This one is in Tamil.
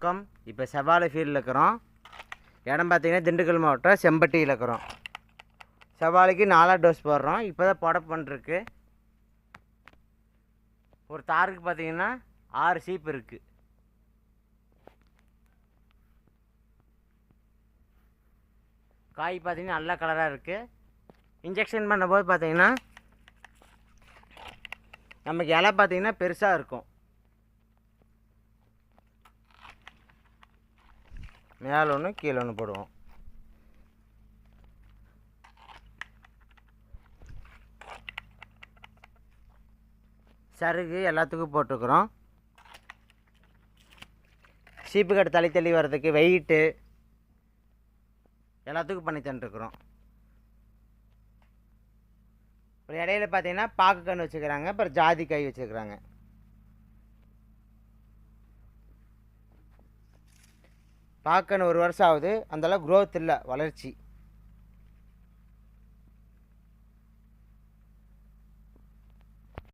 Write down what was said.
வணக்கம். இப்போ செவ்வாழை ஃபீல்டில் இருக்கிறோம். இடம் பார்த்தீங்கன்னா திண்டுக்கல் மாவட்டம் செம்பட்டியில் இருக்கிறோம். செவ்வாழைக்கு 4 டோஸ் போடுறோம். இப்போ தான் போட பண்ணிருக்கு. ஒரு தாருக்கு பார்த்தீங்கன்னா 6 சீப்பு இருக்குது. காய் பார்த்தீங்கன்னா நல்ல கலராக இருக்குது. இன்ஜெக்ஷன் பண்ணும்போது பார்த்தீங்கன்னா நமக்கு இலை பார்த்தீங்கன்னா பெருசாக இருக்கும். மேலே ஒன்று கீழே ஒன்று போடுவோம். சருகு எல்லாத்துக்கும் போட்டுக்கிறோம். சீப்பு கட்டு தள்ளி வர்றதுக்கு வெயிட்டு எல்லாத்துக்கும் பண்ணி தந்துருக்குறோம். ஒரு இடையில பார்த்தீங்கன்னா பாக்கு கன்று வச்சுக்கிறாங்க, அப்புறம் ஜாதி காய் வச்சுக்கிறாங்க. பாக்கன்னு 1 வருஷம் ஆகுது, அந்தளவு க்ரோத் இல்லை, வளர்ச்சி.